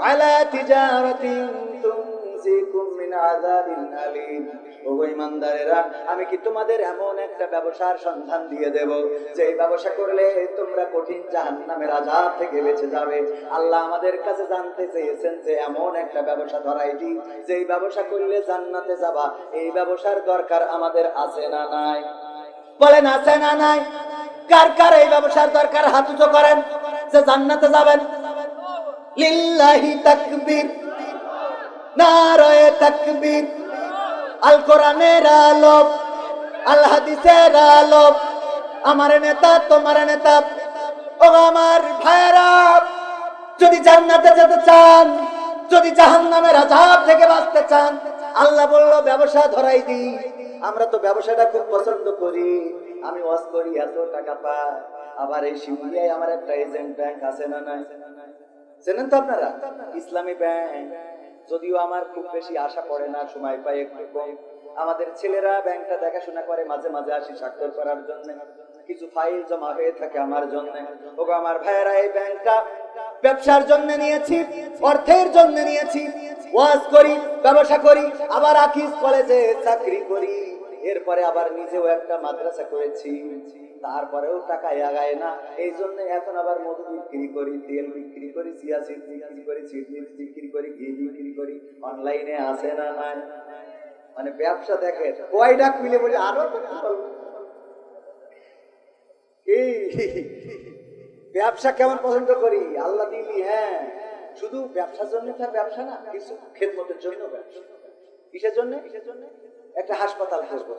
আলা তিজারাতিন তুনজিকুম মিন আযাবিন আলীম। ও ঈমানদারেরা, আমি কি তোমাদের এমন একটা ব্যবসার সন্ধান দিয়ে দেব যে এই ব্যবসা করলে তোমরা কঠিন জাহান্নামের আযাব থেকে বেঁচে যাবে। আল্লাহ আমাদের কাছে জানতে চেয়েছেন যে এমন একটা ব্যবসা ধরাই দিই যে এই ব্যবসা করলে জান্নাতে যাবা। এই ব্যবসার দরকার আমাদের আছে না নাই? বলেন আছে না নাই? কার কার এই ব্যবসার দরকার? হাত উঁচু করেন যে জান্নাতে যাবেন। লিল্লাহি তাকবীর, নারায়ে তাকবীর। আল কোরআনের আলো, আল হাদিসের আলো, আমার নেতা তোমার নেতা। ও আমার ভাইরা, যদি জান্নাতে যেতে চান, যদি জাহান্নামের আযাব থেকে বাঁচতে চান, আল্লাহ বলল ব্যবসা ধরাই দিই। আমরা তো ব্যবসাটা খুব পছন্দ করি। আমি ওয়াজ করি, এত টাকা পাই। আবার এই শিমুলিয়ায় আমার একটা এজেন্ট ব্যাংক আছে না নাই? জানেন তো আপনারা? ইসলামী ব্যাংক। যদিও আমার খুব বেশি আশা পড়ে না, সময় পাই একটু কম। আমাদের ছেলেরা ব্যাংকটা দেখাশোনা করে, মাঝে মাঝে আসি স্বাক্ষর করার জন্য। কিছু ফাইল জমা হয়ে থাকে আমার জন্য। ওগো আমার ভাইয়েরা, এই ব্যাংকটা ব্যবসার জন্য নিয়েছি, অর্থের জন্য নিয়েছি। ওয়াজ করি, ব্যবসা করি, আবার আকিজ কলেজে চাকরি করি। এরপরে আবার নিজেও একটা মাদ্রাসা করেছি। তারপরেও টাকা আগায় না। এই জন্য এখন আবার মধু বিক্রি করি, তেল বিক্রি করি, চিয়া সিড বিক্রি করি, চিনি বিক্রি করি, ঘি বিক্রি করি। অনলাইনে আছে না নাই? মানে ব্যবসা দেখেন কয়টা খুলে বলি আরো ব্যবসা কেমন পছন্দ করি। আল্লাহ দিলি, হ্যাঁ, শুধু ব্যবসার জন্য তার ব্যবসা না, কিছু খেদমতের জন্য ব্যবসা। কিসের জন্য? একটা হাসপাতাল করবো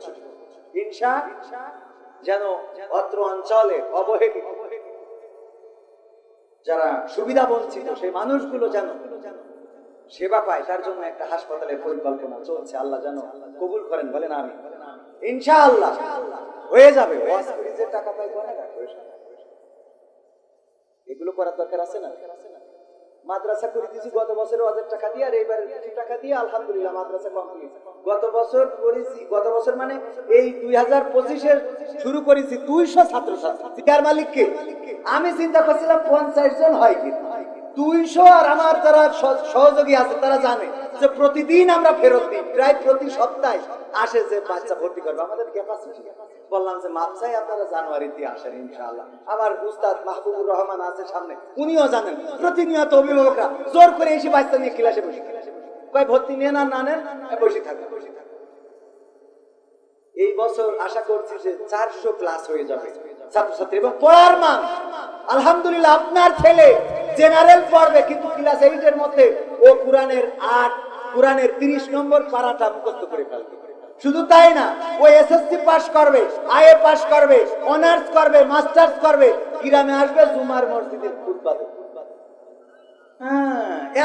ইনশা, যেন অত্র অঞ্চলে অবহেলিত যারা সুবিধা বঞ্চিত সেই মানুষগুলো যেন সেবা পায়, তার জন্য একটা হাসপাতালের পরিকল্পনা চলছে। আল্লাহ যেন কবুল করেন, বলেন আমি। ইনশাআল্লাহ হয়ে যাবে। টাকা পাই, এগুলো করার দরকার আছে না? মাদ্রাসা করে দিয়েছি গত বছরে 1000 টাকা দিয়ে, আর এইবার কিছু টাকা দিয়ে আলহামদুলিল্লাহ মাদ্রাসা কমপ্লিট। গত বছর করেছি, গত বছর মানে এই 2025-এর শুরু করেছি 200 ছাত্রছাত্রী। কার মালিককে? আমি চিন্তা করছিলাম 50 জন হয় কি 200। আর আমার যারা সহযোগী আছে তারা জানে যে প্রতিদিন আমরা ফেরত দিই, প্রায় প্রতি সপ্তাহে আসে যে বাচ্চা ভর্তি করবে। আমাদের ক্যাপাসিটি বললাম যে মাপ চাই, আপনারা জানুয়ারিতে আসেন ইনশাআল্লাহ। আমার উস্তাদ মাহবুবুর রহমান আছে সামনে, উনিও জানেন প্রতিনিয়ত অভিভাবকরা জোর করে এসে বাচ্চা নিয়ে ক্লাসে বসে, কয় ভর্তি নেন আর না নেন বসে থাকবে। এই বছর আশা করছি যে 400 ক্লাস হয়ে যাবে ছাত্রছাত্রী, এবং পড়ার মান আলহামদুলিল্লাহ। আপনার ছেলে জেনারেল পড়বে, কিন্তু ক্লাস 8-এর মধ্যে ও কোরআনের 8 কোরআনের 30 নম্বর পারাটা মুখস্থ করে ফেলবে। শুধু তাই না, ও এসএসসি পাস করবে, আইএ পাস করবে, অনার্স করবে, মাস্টার্স করবে, গ্রামে আসবে জুমার মসজিদে খুতবা দেবে।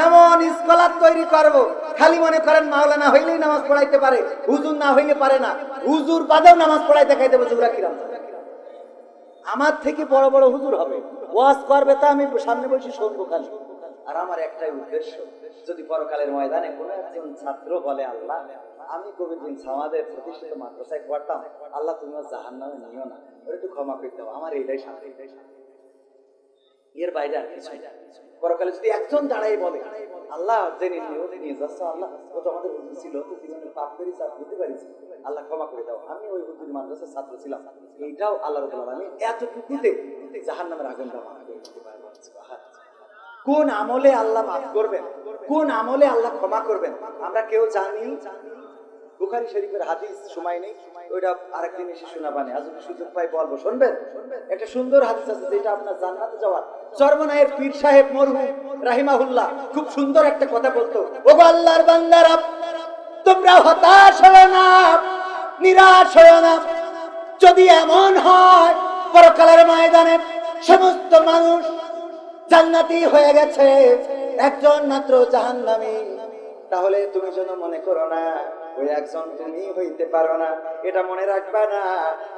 এমন স্কলার তৈরি করব, খালি মনে করেন মাওলানা হইলেই নামাজ পড়াইতে পারে, হুজুর না হইলে পারে না, হুজুর বাদেও নামাজ পড়াই দেখাই দেবো জুরা কিরাম। আমার থেকে বড় বড় হুজুর হবে, ওয়াজ করবে, তা আমি সামনে বসে শুনবো খালি। আর আমার একটাই উদ্দেশ্য, যদি পরকালের ময়দানে কোনো একজন ছাত্র বলে আল্লাহ আমি কবিদিন সমাজের প্রতিষ্ঠিত মাদ্রাসায় পড়তাম, আল্লাহ তুমি জাহান্নামে নিও না, ওরা একটু ক্ষমা করে দাও, আমার এইটাই শান্তি। এর বাইরে আর কিছু না। পরকালে যদি একজন দাঁড়াই বলে আল্লাহ জেনে নিও নিয়ে যাচ্ছ, আল্লাহ ও তো আমাদের হুজুর ছিল, তো জীবনে পাপ করেছি আর বুঝতে পারিস, আল্লাহ ক্ষমা করে দাও, আমি ওই হুজুর মাদ্রাসার ছাত্র ছিলাম, এইটাও আল্লাহ রাব্বুল আলামিন এতটুকুতে জাহান্নামের আগুনটা মাফ করে দিতে পারবে। কোন আমলে আল্লাহ মাফ করবেন, কোন আমলে আল্লাহ ক্ষমা করবেন আমরা কেউ জানি? বুখারী শরীফের হাদিস, সময় নেই, ওইটা আরেকদিন এসে শোনাবানে, আজ যদি সুযোগ পাই বলবো, শুনবেন? একটা সুন্দর হাদিস আছে যেটা আপনার জান্নাতে যাওয়ার। চরমনায়ের পীর সাহেব মরহুম রাহিমাহুল্লাহ খুব সুন্দর একটা কথা বলতো, ওগো আল্লাহর বান্দারা তোমরা হতাশ হও না, নিরাশ হও না। যদি এমন হয় পরকালের ময়দানে সমস্ত মানুষ জান্নাতি হয়ে গেছে, একজন মাত্র জাহান্নামী, তাহলে তুমি যেন মনে করো না ওই একজন তুমি হইতে পারো না। এটা মনে রাখবা না,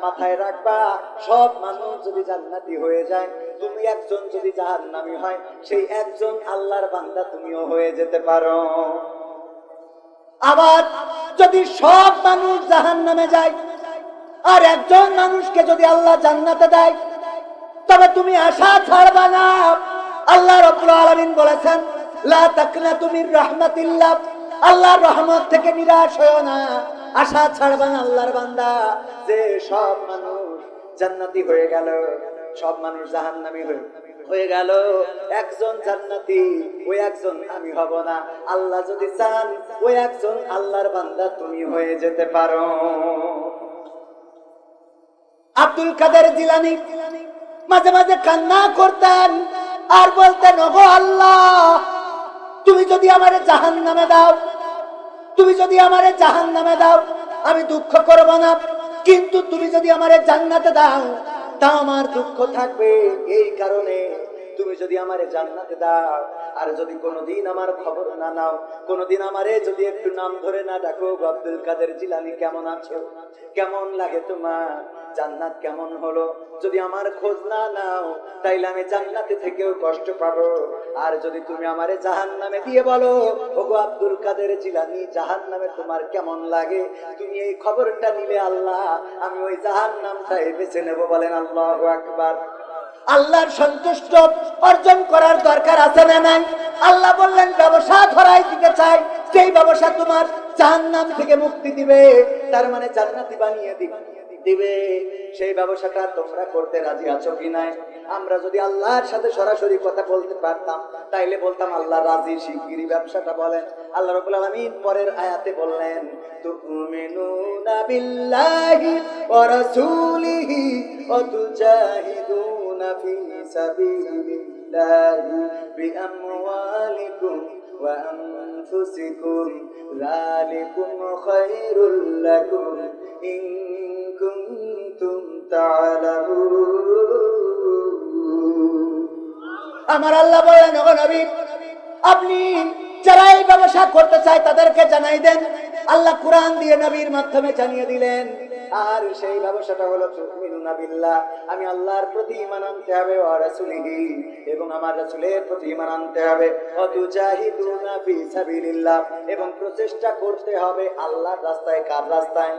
মাথায় রাখবা, সব মানুষ যদি জান্নাতি হয়ে যায়, তুমি একজন যদি জাহান্নামী হয়, সেই একজন আল্লাহর বান্দা তুমিও হয়ে যেতে পারো। আবার যদি সব মানুষ জাহান্নামে যায় আর একজন মানুষকে যদি আল্লাহ জান্নাতে দেয়, তবে তুমি আশা ছাড়বা না। আল্লাহ রাব্বুল আলামিন বলেছেন লা তাকনাতু মির রাহমাতিল্লাহ, আল্লাহর রহমত থেকে নিরাশ হয়ো না, আশা ছাড়বা না আল্লাহর বান্দা, যে সব মানুষ জান্নাতি হয়ে গেল, সব মানুষ জাহান্নামী হয়ে গেল, একজন জান্নাতি, ওই একজন আমি হব না। আল্লাহ যদি চান ওই একজন আল্লাহর বান্দা তুমি হয়ে যেতে পারো। আব্দুল কাদের জিলানী মাঝে মাঝে কান্না করতেন আর বলতেন, ওগো আল্লাহ তুমি যদি আমারে জাহান্নামে দাও, তুমি যদি আমারে জাহান্নামে দাও আমি দুঃখ করব না, কিন্তু তুমি যদি আমারে জান্নাতে দাও তা আমার দুঃখ থাকবে। এই কারণে তুমি যদি আমারে জান্নাতে দাও আর যদি কোনোদিন আমার খবর না নাও, কোনোদিন আমারে যদি একটু নাম ধরে না ডাকো, আব্দুল কাদের জিলানী কেমন আছো, কেমন লাগে তোমার, জান্নাত কেমন হলো, যদি আমার খোঁজ না নাও তাইলে আমি জান্নাতে থেকেও কষ্ট পাবো। আর যদি তুমি আমারে জাহান্নামে দিয়ে বলো, ওগো আব্দুল কাদের জিলানী জাহান্নামে তোমার কেমন লাগে, তুমি এই খবরটা নিলে আল্লাহ আমি ওই জাহান্নামটাই বেছে নেব। বলেন আল্লাহু আকবার। আল্লাহর সন্তুষ্ট অর্জন করার দরকার আছে না নাই? আল্লাহ বললেন ব্যবসা ধরাই দিতে চাই, সেই ব্যবসা তোমার জাহান্নাম থেকে মুক্তি দিবে, তার মানে জান্নাতি বানিয়ে দিবে, সেই ব্যবসাটা তোমরা করতে রাজি আছো কি নাই? আমরা যদি আল্লাহর সাথে সরাসরি কথা বলতে পারতাম তাইলে বলতাম আল্লাহ রাজি, শিগগিরই ব্যবসাটা বলেন। আল্লাহ রাব্বুল আলামিন পরের আয়াতে বললেন, তুমিনুনা বিল্লাহি ওয়া রাসূলিহি ওয়া তুজাহিদুনা ফি সাবিলিল্লাহি বিআমওয়ালিকুম ওয়া আনফুসিকুম যালিকুম খায়রুল লাকুম ইন কুনতুম তা'লামুন। আমার আল্লাহ বলেন, ওগো নবী আপনি যারা এই ব্যবসা করতে চায় তাদেরকে জানাই দেন। আল্লাহ কুরআন দিয়ে নবীর মাধ্যমে জানিয়ে দিলেন। আর সেই ব্যবসাটা হলো তুমিনুনা বিল্লাহ, আমি আল্লাহর প্রতি ঈমান আনতে হবে, ওয়া রাসূলিহি এবং আমার রাসূলের প্রতি ঈমান আনতে হবে, ওয়া তুজাহিদুনা ফি সাবিলিল্লাহ এবং প্রচেষ্টা করতে হবে আল্লাহর রাস্তায়। কার রাস্তায়?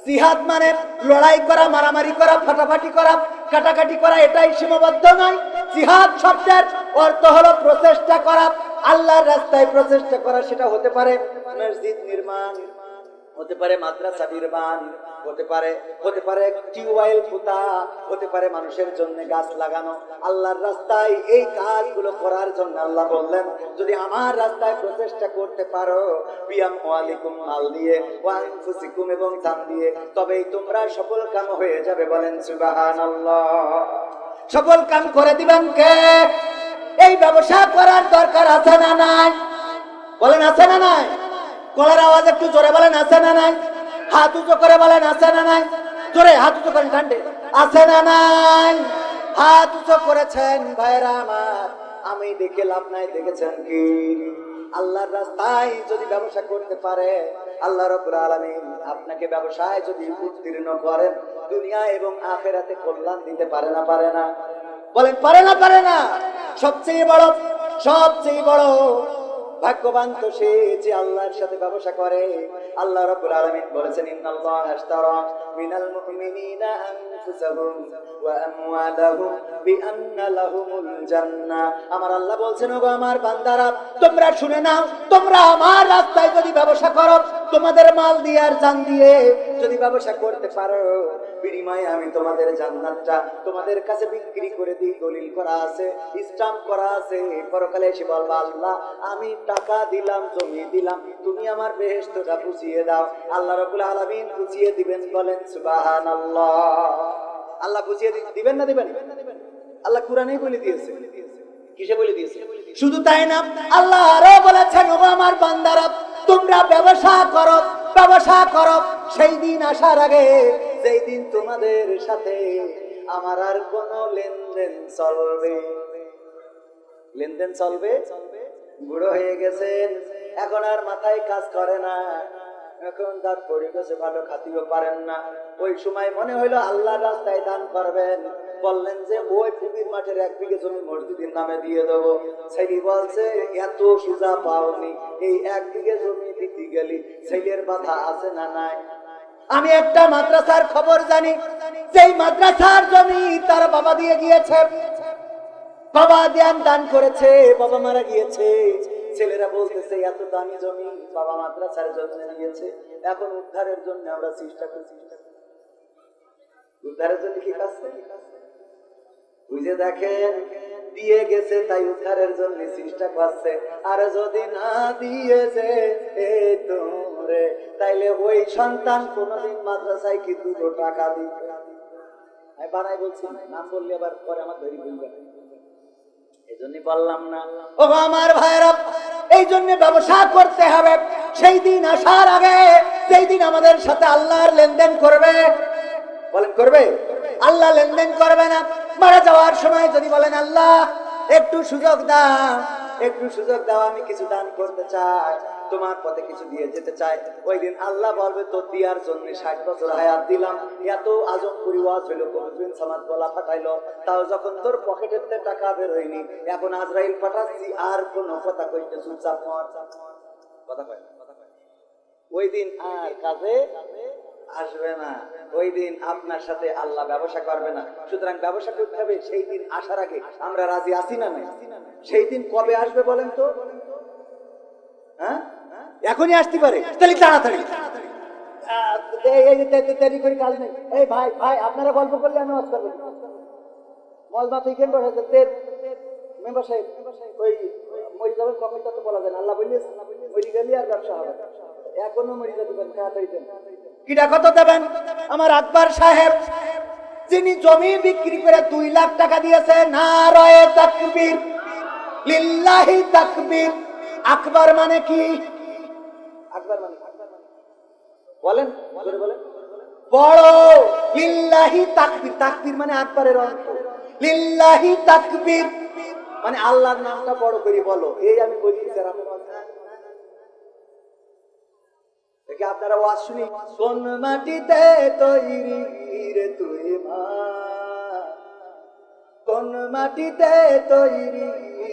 জিহাদ মানে লড়াই করা, মারামারি করা, ফাটাফাটি করা, কাটাকাটি করা, এটাই সীমাবদ্ধ নয়। জিহাদ শব্দের অর্থ হলো প্রচেষ্টা করা, আল্লাহর রাস্তায় প্রচেষ্টা করা। সেটা হতে পারে মসজিদ নির্মাণ, হতে পারে মাদ্রাসা নির্মাণ, হতে পারে টিউবওয়েল পোতা, হতে পারে মানুষের জন্য গাছ লাগানো। আল্লাহর রাস্তায় এই কাজগুলো করার জন্য আল্লাহ বললেন, যদি আমার রাস্তায় প্রচেষ্টা করতে পারো বিআমওয়ালিকুম, মাল দিয়ে, ওয়া আনফুসিকুম এবং জান দিয়ে, তবেই তোমরা সফল কাম হয়ে যাবে। বলেন সুবহানাল্লাহ। সফল কাম করে দিবেন কে? এই ব্যবসা করার দরকার আছে না নাই? বলেন আছে না নাই? গলার আওয়াজ একটু জোরে বলেন আছে না নাই? হাত উঁচু করে বলেন আছে না নাই? জোরে হাত উঁচু করেন ঠান্ডে, আছে না নাই? হাত উঁচু করেছেন ভাইরা আমার, আমি দেখে লাভ নাই, দেখেছেন কি? আল্লাহর রাস্তায় যদি ব্যবসা করতে পারে, আল্লাহ রাব্বুল আলামিন আপনাকে ব্যবসায় যদি উত্তীর্ণ করেন, দুনিয়া এবং আখিরাতে কল্যাণ দিতে পারে না পারে না? বলেন পারে না পারে না? সবচেয়ে বড় ভাগ্যবান তো সে যে আল্লাহর সাথে ব্যবসা করে। আল্লাহ রাব্বুল আলামিন বলেছেন, ইন্নাল্লাহা আশতারা মিনাল মুমিনিনা আনফুসাহুম ওয়া আমওয়ালাহুম বিআন্না লাহুমুল জান্নাহ। আমার আল্লাহ বলছেন, ওগো আমার বান্দারা, তোমরা শুনে নাও, তোমরা আমার রাস্তায় যদি ব্যবসা করো, তোমাদের মাল দিয়ে আর জান দিয়ে যদি ব্যবসা করতে পারো, বিনিময়ে আমি তোমাদের জান্নাতটা তোমাদের কাছে বিক্রি করে দিই। দলিল করা আছে, স্টাম্প করা আছে, পরকালে এসে বলবা, আল্লাহ আমি টাকা দিলাম, জমি দিলাম, তুমি আমার বেহেশতটা বুঝিয়ে দাও। আল্লাহ রাব্বুল আলামিন বুঝিয়ে দিবেন, বলেন সুবহানাল্লাহ। আল্লাহ বুঝিয়ে দিবেন না দিবেন? আল্লাহ কোরআনেই বলে দিয়েছে। কিসে বলে দিয়েছে? শুধু তাই না, আল্লাহ আরো বলেছেন, ওগো আমার বান্দারা, তোমরা ব্যবসা করো, সেই দিন আসার আগে, যেই দিন তোমাদের সাথে আমার আর কোনো লেনদেন চলবে। বুড়ো হয়ে গেছেন, এখন আর মাথায় কাজ করে না, এখন দাঁত পড়ে গেছে, ভালো খাতিও পারেন না। ওই সময় মনে হইলো আল্লাহর রাস্তায় দান করবেন, বললেন যে ওই পুকুর মাঠের 1 বিঘে জমি মসজিদের নামে দিয়ে দেবো। ছেলে বলছে, এত সুজা পাওনি, এই 1 বিঘে জমি দিতে গেলি ছেলের বাধা আছে না নাই? আমি একটা মাদ্রাসার খবর জানি, যেই মাদ্রাসার জমি তার বাবা দিয়ে গিয়েছে, বাবা দান করেছে, বাবা মারা গিয়েছে। ছেলেরা বলতেছে, এত দামি জমি বাবা মাদ্রাসার জন্য দিয়েছে, এখন উদ্ধারের জন্য আমরা চেষ্টা করছি। উদ্ধারের জন্য কি কাজ? বুঝে দেখেন, দিয়ে গেছে তাই উদ্ধারের জন্য চেষ্টা করছে। আর যদি না দিয়েছে তোরে, তাইলে ওই সন্তান কোনদিন মাদ্রাসায় কি 2 টাকা দিবে? আমি বানাই বলছি, নাম বললে আবার পরে আমার ধরি বলবে, এই জন্য বললাম না। ও আমার ভাইরা, এই জন্য ব্যবসা করতে হবে সেই দিন আসার আগে, সেই দিন আমাদের সাথে আল্লাহর লেনদেন করবে। বলেন করবে? আল্লাহ লেনদেন করবে না। মারা যাওয়ার সময় যদি বলেন, আল্লাহ একটু সুযোগ দাও, আমি কিছু দান করতে চাই, তোমার পথে কিছু দিয়ে যেতে চাই, ওই দিন আল্লাহ বলবে, তোর দিয়ার জন্য 60 বছর হায়াত দিলাম, এত আজম পরিওয়াজ হইলো, কবিন সামাদ গলা ফাটাইলো, তাও যখন তোর পকেটের টাকা বের হয়নি, এখন আজরাইল পাঠাচ্ছি, আর কোনো কথা কইতে চুপচাপ কথা কয়। ওই দিন আর কাজে আসবে না, ওই দিন আপনার সাথে আল্লাহ ব্যবসা করবে না। সুতরাং ব্যবসা করতে হবে সেই দিন আসার আগে। আমরা রাজি আছি না নাই? সেই দিন কবে আসবে বলেন তো? হ্যাঁ, এখনই আসতে পারে, তাহলে তাড়াতাড়ি দেরি করে কাজ নেই। এই ভাই আপনারা গল্প করলে আমি ওয়াজ করব। মজমা থেকে মেম্বার সাহেব, ওই মরি যাবেন কমেন্টটা তো বলা যায় না, আল্লাহ বলিস মরি গেলি আর ব্যবসা হবে, এখনো মরি যেতে পারেন, তাড়াতাড়ি দেন। কিটা কত দেবেন? আমার আকবর সাহেব, যিনি জমি বিক্রি করে 2 লাখ টাকা দিয়েছে, নারায়ে তাকবীর, লিল্লাহি তাকবীর। আকবর মানে কি? আকবর মানে বলেন, বড়। লিল্লাহি তাকবীর, তাকবীর মানে আকবরের অর্থ। লিল্লাহি তাকবীর মানে আল্লাহর নামটা বড় করে বলো। এই আমি বলছি, আপনারা ওয়াজ শুনি। কোন মাটিতে তৈরি রে তুই মা, কোন মাটিতে তৈরি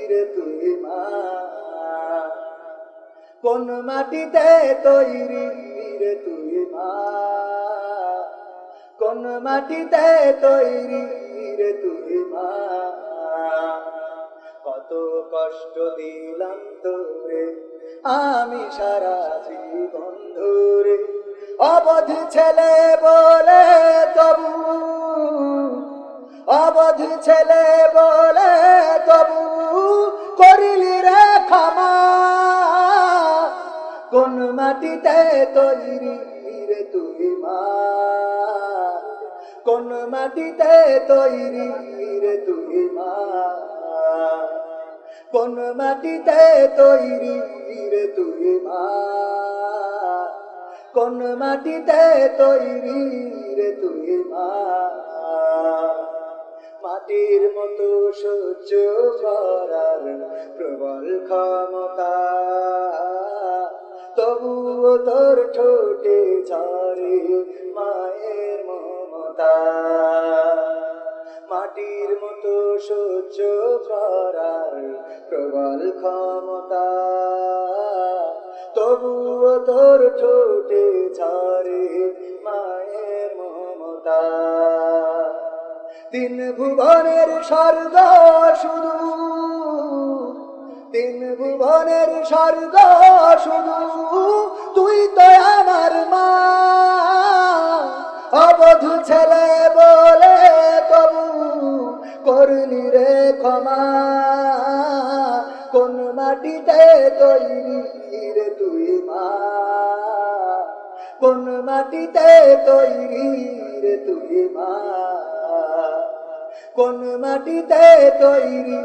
রে তুই মা, কোন মাটিতে তৈরি রে তুই মা, কোন মাটিতে তৈরি রে তুই মা, কত কষ্ট দিলাম তোরে আমি সারা জীবন ধরে, অবধ ছেলে বলে তবু, অবধ ছেলে বলে তবু করিলি রে ক্ষমা, কোন মাটিতে তৈরি রে তুই মা, কোন মাটিতে তৈরি রে তুই মা। কোন মাটিতে তৈরি রে তুই মা, কোন মাটিতে তৈরি রে তুই মা। মাটির মতো সহ্য করার প্রবল ক্ষমতা, তবুও তোর ঠোঁটে ঝরে মায়ের মমতা। মাটির মতো সহ্য করার প্রবল ক্ষমতা, তবুও তোর ঠোঁটে ঝরে মায়ের মমতা। তিন ভুবনের স্বর্গ শুধু, তিন ভুবনের স্বর্গ শুধু তুই তো আমার মা। অবধূ ছেলে বলে তবু করলি রে ক্ষমা। কোন মাটিতে তৈরি রে তুই মা, কোন মাটিতে তৈরি রে তুই মা। কোন মাটিতে তৈরি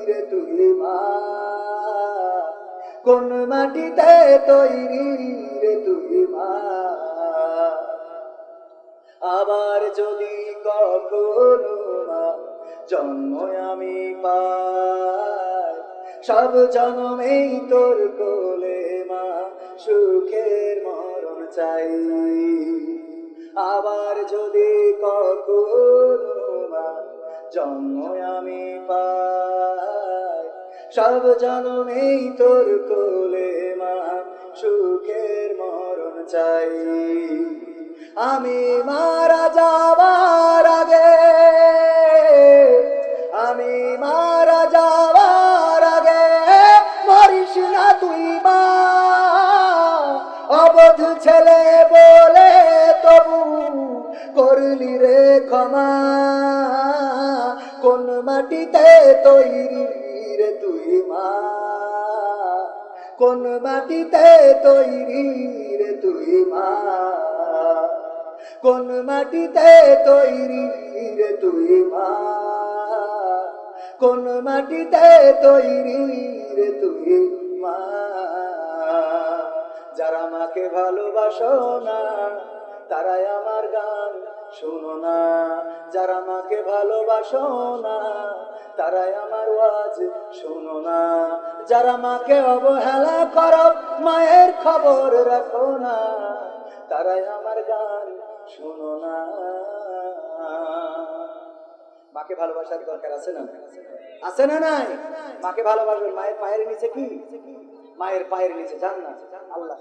রে তুই মা, কোন মাটিতে তৈরি রে তুই মা। আবার যদি কখনো মা জন্ম আমি পাই, সব জন্মেই তোর কোলে মা সুখের মরণ চাই। আবার যদি কখনো মা জন্ম আমি পাই, সব জন্মেই তোর কোলে মা সুখের মরণ চাই। আমি মারা যাবার আগে, আমি মারা যাবার আগে মরিস না তুই মা। অবধ ছেলে বলে তবু করলি রে ক্ষমা। কোন মাটিতে তৈরি রে তুই মা, কোন মাটিতে তৈরি রে তুই মা। কোন মাটিতে তৈরি রে তুই মা, কোন মাটিতে তৈরি রে তুই মা। যারা মাকে ভালোবাসো না তারাই আমার গান শোনো না, যারা মাকে ভালোবাসো না তারাই আমার ওয়াজ শোনো না। যারা মাকে অবহেলা করো মায়ের খবর রাখো না, তারাই আমার গান শোনো না। মাকে ভালোবাসার দরকার আছে না? আছে না নাই? মাকে ভালোবাসবেন। মায়ের পায়ের নিচে কি? মায়ের পায়ের নিচে জান্নাত। আল্লাহ